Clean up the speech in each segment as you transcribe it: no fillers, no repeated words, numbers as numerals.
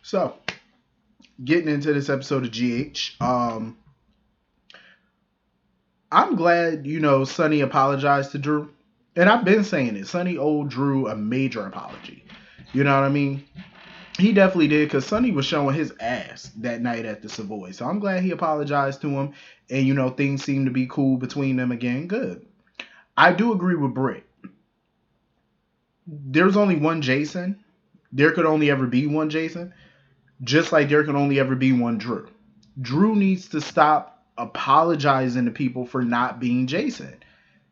So, getting into this episode of GH, I'm glad, Sonny apologized to Drew. And I've been saying it. Sonny owed Drew a major apology. You know what I mean? He definitely did because Sonny was showing his ass that night at the Savoy. So I'm glad he apologized to him. And, things seem to be cool between them again. Good. I do agree with Britt. There's only one Jason. There could only ever be one Jason. Just like there can only ever be one Drew. Drew needs to stop apologizing to people for not being Jason.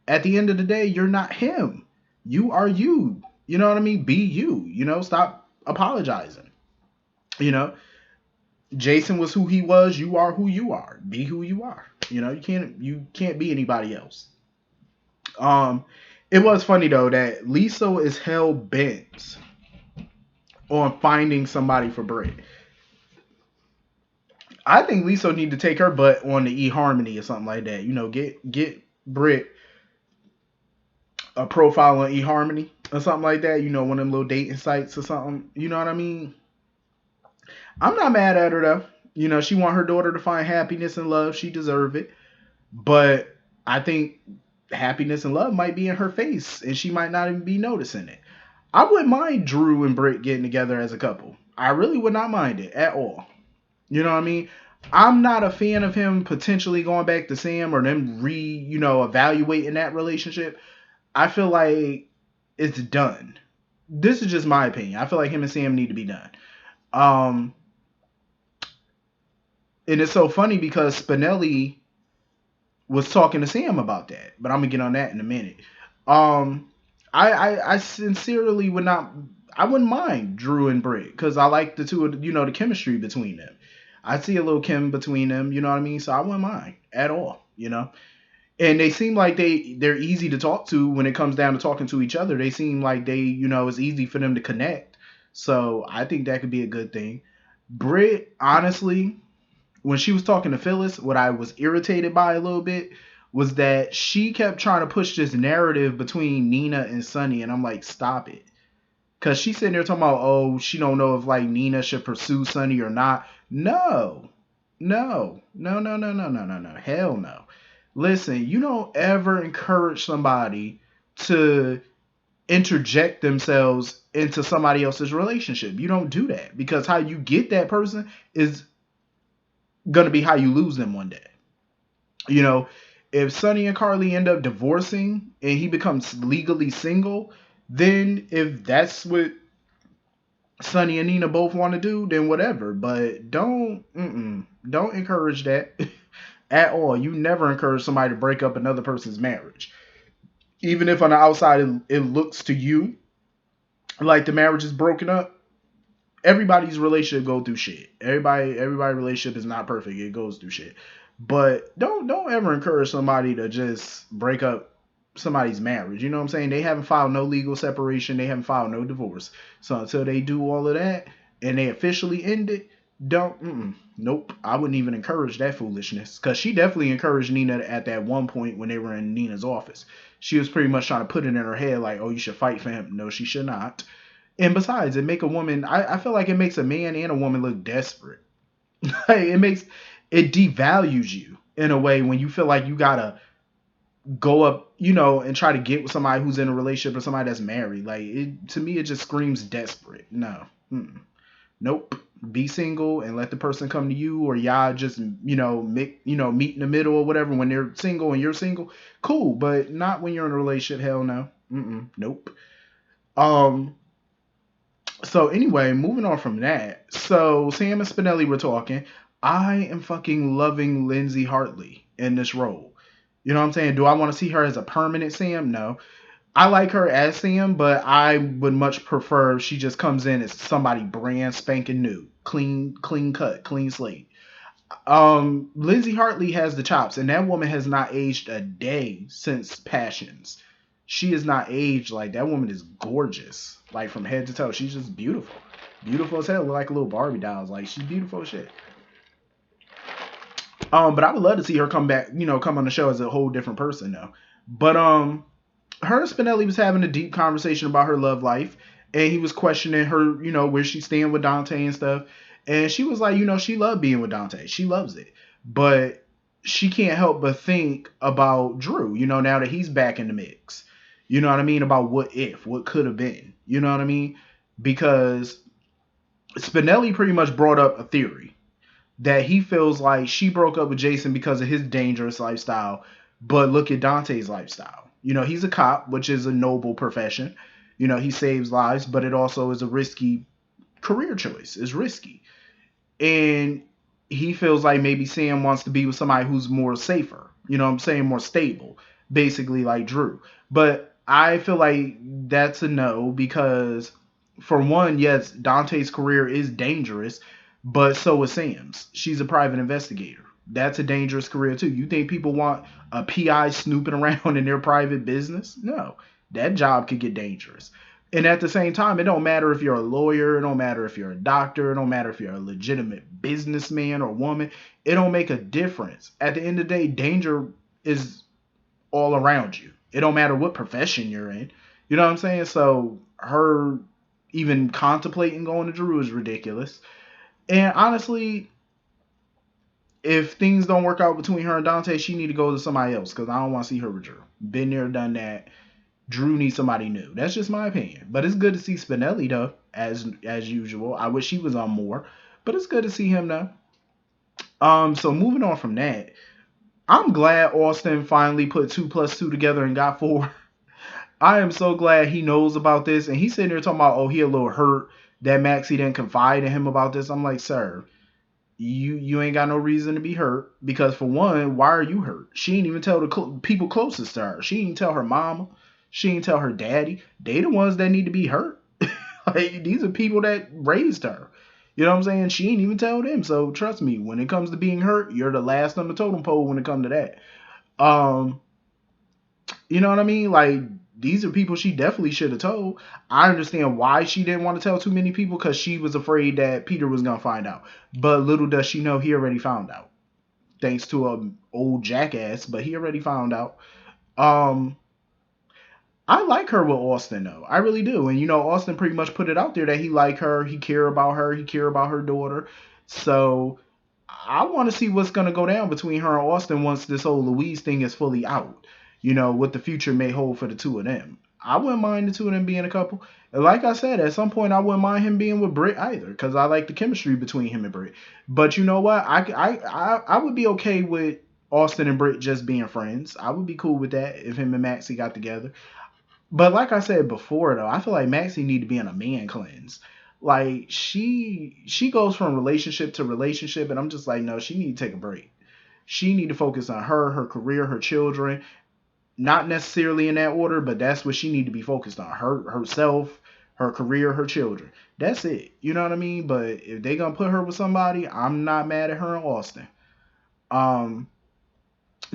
At the end of the day, you're not him. You are you. You know what I mean? Be you. Stop apologizing. You know, Jason was who he was. You are who you are. Be who you are. You can't be anybody else. Um, it was funny though that Lisa is hell bent on finding somebody for Britt. I think Lisa need to take her butt on the eHarmony or something like that. Get Britt a profile on eHarmony or something like that. One of them little dating sites or something. You know what I mean? I'm not mad at her though. She want her daughter to find happiness and love. She deserve it. But I think happiness and love might be in her face, and she might not even be noticing it. I wouldn't mind Drew and Britt getting together as a couple. I really would not mind it at all. You know what I mean? I'm not a fan of him potentially going back to Sam or them evaluating that relationship. I feel like it's done. This is just my opinion. I feel like him and Sam need to be done. Um, and it's so funny because Spinelli was talking to Sam about that, but I'm gonna get on that in a minute. Um, I sincerely would not. I wouldn't mind Drew and Britt because I like the two of the chemistry between them. I see a little chem between them, you know what I mean? So I wouldn't mind at all. And they seem like they're easy to talk to when it comes down to talking to each other. They seem like it's easy for them to connect. So I think that could be a good thing. Britt, honestly, when she was talking to Phyllis, what I was irritated by a little bit was that she kept trying to push this narrative between Nina and Sonny, and I'm like, stop it. Cause she's sitting there talking about, oh, she don't know if like Nina should pursue Sonny or not. No, no, no, no, no, no, no, no, no. Hell no. Listen, you don't ever encourage somebody to interject themselves into somebody else's relationship. You don't do that because how you get that person is gonna be how you lose them one day. You know, if Sonny and Carly end up divorcing and he becomes legally single, then if that's what Sonny and Nina both want to do, then whatever. But don't encourage that at all. You never encourage somebody to break up another person's marriage, even if on the outside it looks to you like the marriage is broken up. Everybody's relationship go through shit. Everybody relationship is not perfect. It goes through shit. But don't ever encourage somebody to just break up somebody's marriage. You know what I'm saying? They haven't filed no legal separation. They haven't filed no divorce. So until they do all of that and they officially end it, nope. I wouldn't even encourage that foolishness because she definitely encouraged Nina at that one point when they were in Nina's office. She was pretty much trying to put it in her head like, oh, you should fight for him. No, she should not. And besides, it make a woman. I feel like it makes a man and a woman look desperate. It devalues you in a way when you feel like you gotta go up, and try to get with somebody who's in a relationship or somebody that's married. Like to me, it just screams desperate. No, nope. Be single and let the person come to you, or y'all just meet in the middle or whatever when they're single and you're single. Cool, but not when you're in a relationship. Hell no. Nope. Um. So anyway, moving on from that. So Sam and Spinelli were talking. I am fucking loving Lindsay Hartley in this role. You know what I'm saying? Do I want to see her as a permanent Sam? No. I like her as Sam, but I would much prefer if she just comes in as somebody brand spanking new. Clean cut, clean slate. Lindsay Hartley has the chops, and that woman has not aged a day since Passions. She is not aged. Like, that woman is gorgeous. Like, from head to toe. She's just beautiful. Beautiful as hell. Look like a little Barbie dolls. Like, she's beautiful as shit. But I would love to see her come back, come on the show as a whole different person though. But her and Spinelli was having a deep conversation about her love life. and he was questioning her, where she's staying with Dante and stuff. And she was like, she loved being with Dante. She loves it. But she can't help but think about Drew, now that he's back in the mix. You know what I mean? About what could have been. You know what I mean? Because Spinelli pretty much brought up a theory that he feels like she broke up with Jason because of his dangerous lifestyle. But look at Dante's lifestyle. He's a cop, which is a noble profession. He saves lives, but it also is a risky career choice. It's risky. And he feels like maybe Sam wants to be with somebody who's more safer. I'm saying more stable, basically like Drew. But I feel like that's a no because, for one, yes, Dante's career is dangerous, but so is Sam's. She's a private investigator. That's a dangerous career too. You think people want a PI snooping around in their private business? No, that job could get dangerous. And at the same time, it don't matter if you're a lawyer, it don't matter if you're a doctor, it don't matter if you're a legitimate businessman or woman. It don't make a difference. At the end of the day, danger is all around you. It don't matter what profession you're in. You know what I'm saying? So her even contemplating going to Drew is ridiculous. And honestly, if things don't work out between her and Dante, she need to go to somebody else because I don't want to see her with Drew. Been there, done that. Drew needs somebody new. That's just my opinion. But it's good to see Spinelli though, as usual. I wish he was on more, but it's good to see him though. So moving on from that, I'm glad Austin finally put 2 plus 2 together and got 4. I am so glad he knows about this, and he's sitting there talking about, oh, he a little hurt that Maxie didn't confide in him about this. I'm like, sir, you ain't got no reason to be hurt because, for one, why are you hurt? She ain't even tell the people closest to her. She ain't tell her mama. She ain't tell her daddy. They the ones that need to be hurt. Like, these are people that raised her. You know what I'm saying? She ain't even tell them. So trust me, when it comes to being hurt, you're the last on the totem pole when it comes to that. Um, you know what I mean? Like, these are people she definitely should have told. I understand why she didn't want to tell too many people because she was afraid that Peter was gonna find out. But little does she know he already found out. Thanks to a old jackass, but he already found out. Um, I like her with Austin though. I really do. And Austin pretty much put it out there that he like her, he care about her, he care about her daughter. So I want to see what's gonna go down between her and Austin once this whole Louise thing is fully out. What the future may hold for the two of them. I wouldn't mind the two of them being a couple. And like I said, at some point I wouldn't mind him being with Britt either, because I like the chemistry between him and Britt. But you know what? I would be okay with Austin and Britt just being friends. I would be cool with that if him and Maxie got together. But like I said before, though, I feel like Maxie need to be on a man cleanse. Like she goes from relationship to relationship, and I'm just like, no, she need to take a break. She need to focus on her career, her children. Not necessarily in that order, but that's what she need to be focused on. Herself, her career, her children. That's it. You know what I mean? But if they gonna put her with somebody, I'm not mad at her in Austin. Um,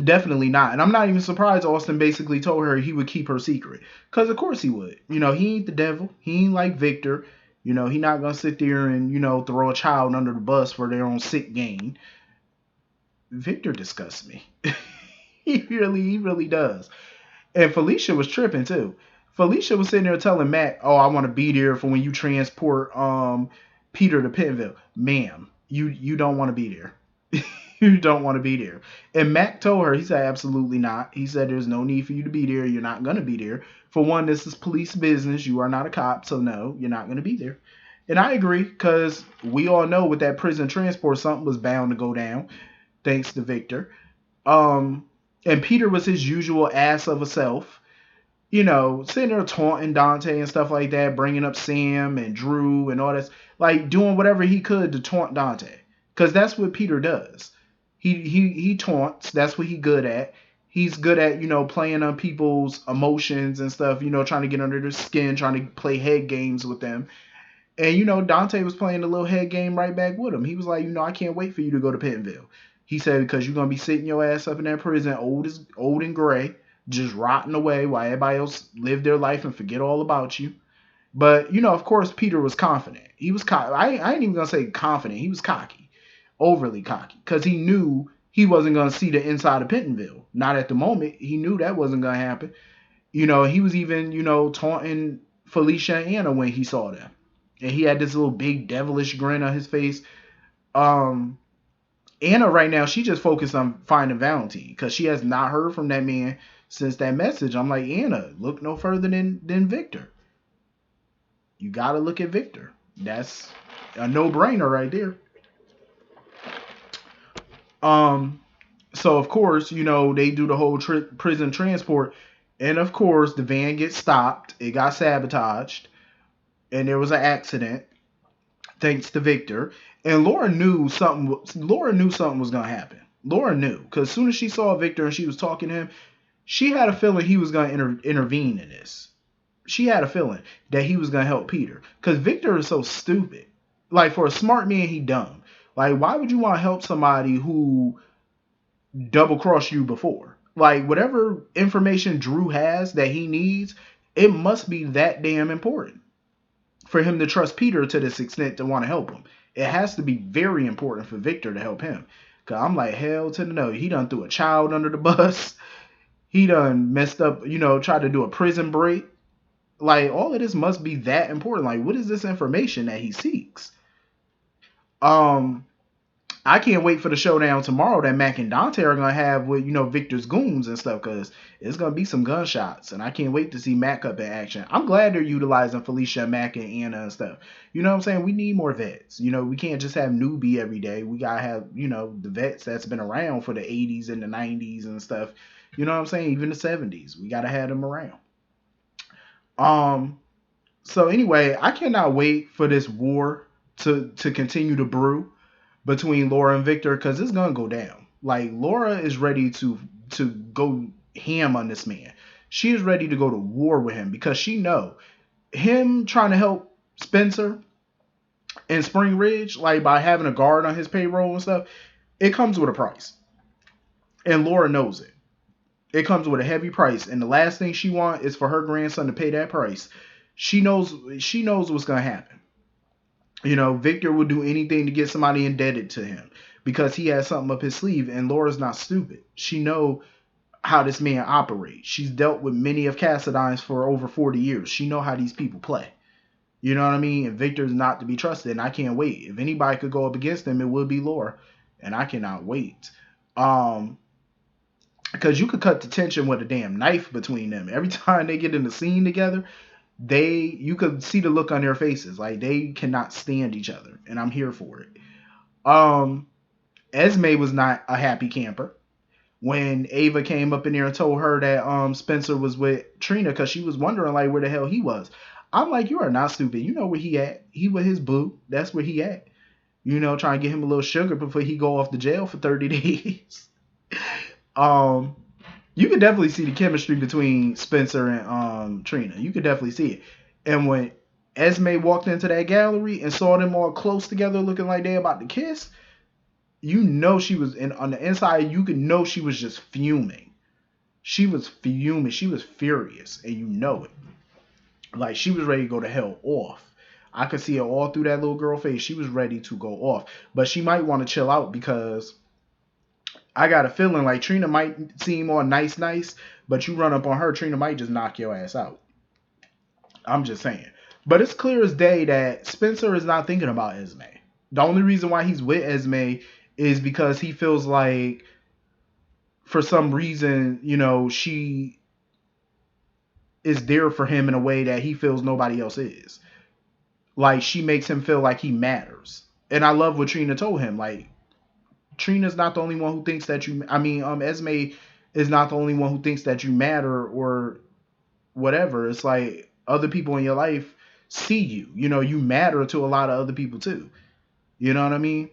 Definitely not. And I'm not even surprised Austin basically told her he would keep her secret. Because of course he would. He ain't the devil. He ain't like Victor. He not going to sit there and, throw a child under the bus for their own sick gain. Victor disgusts me. He really does. And Felicia was tripping too. Felicia was sitting there telling Matt, oh, I want to be there for when you transport Peter to Penville. Ma'am, you don't want to be there. You don't want to be there. And Mac told her, he said, absolutely not. He said, there's no need for you to be there. You're not going to be there. For one, this is police business. You are not a cop. So no, you're not going to be there. And I agree, because we all know with that prison transport, something was bound to go down, thanks to Victor. And Peter was his usual ass of a self. Sitting there taunting Dante and stuff like that, bringing up Sam and Drew and all this, like doing whatever he could to taunt Dante. Because that's what Peter does. He taunts. That's what he's good at. He's good at, playing on people's emotions and stuff, trying to get under their skin, trying to play head games with them. And, Dante was playing a little head game right back with him. He was like, I can't wait for you to go to Pentonville. He said, because you're going to be sitting your ass up in that prison, old and gray, just rotting away while everybody else live their life and forget all about you. But, of course, Peter was confident. He was I ain't even going to say confident. He was cocky. Overly cocky, because he knew he wasn't going to see the inside of Pentonville. Not at the moment. He knew that wasn't going to happen. He was even, taunting Felicia and Anna when he saw them. And he had this little big devilish grin on his face. Um, Anna right now, she just focused on finding Valentine because she has not heard from that man since that message. I'm like, Anna, look no further than Victor. You gotta look at Victor. That's a no-brainer right there. Um, so of course, they do the whole prison transport, and of course the van gets stopped. It got sabotaged, and there was an accident thanks to Victor. And Laura knew something. Laura knew something was gonna happen. Laura knew because as soon as she saw Victor and she was talking to him, she had a feeling he was gonna intervene in this. She had a feeling that he was gonna help Peter because Victor is so stupid. Like for a smart man, he dumb. Like why would you want to help somebody who double crossed you before? Like whatever information Drew has that he needs, it must be that damn important for him to trust Peter to this extent to want to help him. It has to be very important for Victor to help him. Cause I'm like, hell to the no. He done threw a child under the bus. He done messed up, tried to do a prison break. Like all of this must be that important. Like, what is this information that he seeks? Um, I can't wait for the showdown tomorrow that Mac and Dante are gonna have with Victor's goons and stuff, because it's gonna be some gunshots, and I can't wait to see Mac up in action. I'm glad they're utilizing Felicia, Mac, and Anna and stuff. You know what I'm saying? We need more vets. We can't just have newbie every day. We gotta have the vets that's been around for the 80s and the 90s and stuff. You know what I'm saying? Even the 70s, we gotta have them around. So anyway, I cannot wait for this war to continue to brew between Laura and Victor, because it's gonna go down. Like Laura is ready to go ham on this man. She is ready to go to war with him because she know him trying to help Spencer in Spring Ridge, like by having a guard on his payroll and stuff, it comes with a price. And Laura knows it. It comes with a heavy price, and the last thing she wants is for her grandson to pay that price. She knows what's gonna happen. Victor would do anything to get somebody indebted to him because he has something up his sleeve, and Laura's not stupid. She know how this man operates. She's dealt with many of Cassadine's for over 40 years. She know how these people play. You know what I mean? And Victor's not to be trusted, and I can't wait. If anybody could go up against him, it would be Laura, and I cannot wait. Because you could cut the tension with a damn knife between them. Every time they get in the scene together, you could see the look on their faces, like they cannot stand each other, and I'm here for it. Esme was not a happy camper when Ava came up in there and told her that Spencer was with Trina, because she was wondering like where the hell he was. I'm like, you are not stupid. You know where he at. He with his boo. That's where he at. Trying to get him a little sugar before he go off to jail for 30 days. You could definitely see the chemistry between Spencer and Trina. You could definitely see it. And when Esme walked into that gallery and saw them all close together looking like they about to kiss, she was on the inside, you could know she was just fuming. She was fuming. She was furious, and you know it. Like she was ready to go to hell off. I could see it all through that little girl face. She was ready to go off. But she might want to chill out because I got a feeling like Trina might seem all nice, but you run up on her, Trina might just knock your ass out. I'm just saying. But it's clear as day that Spencer is not thinking about Esme. The only reason why he's with Esme is because he feels like, for some reason, she is there for him in a way that he feels nobody else is. Like, she makes him feel like he matters. And I love what Trina told him. Like, Trina's not the only one who thinks that Esme is not the only one who thinks that you matter or whatever. It's like other people in your life see you. You matter to a lot of other people too. You know what I mean?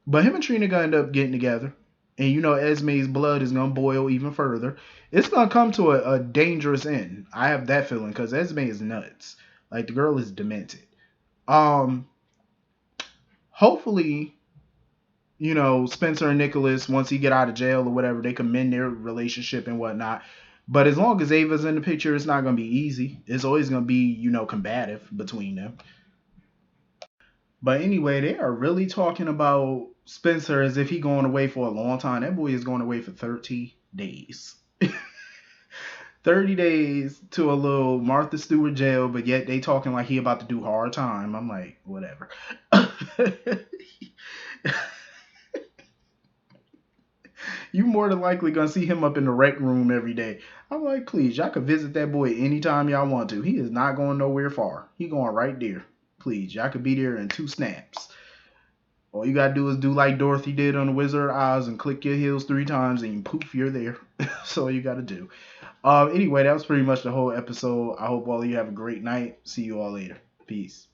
But him and Trina gonna end up getting together. And Esme's blood is gonna boil even further. It's gonna come to a dangerous end. I have that feeling because Esme is nuts. Like the girl is demented. Hopefully, Spencer and Nicholas, once he get out of jail or whatever, they can mend their relationship and whatnot. But as long as Ava's in the picture, it's not going to be easy. It's always going to be, combative between them. But anyway, they are really talking about Spencer as if he going away for a long time. That boy is going away for 30 days. 30 days to a little Martha Stewart jail, but yet they talking like he about to do hard time. I'm like, whatever. You more than likely gonna see him up in the rec room every day. I'm like, please, y'all could visit that boy anytime y'all want to. He is not going nowhere far. He going right there. Please, y'all could be there in 2 snaps. All you gotta do is do like Dorothy did on the Wizard of Oz and click your heels 3 times and poof, you're there. That's all you gotta do. Anyway, that was pretty much the whole episode. I hope all of you have a great night. See you all later. Peace.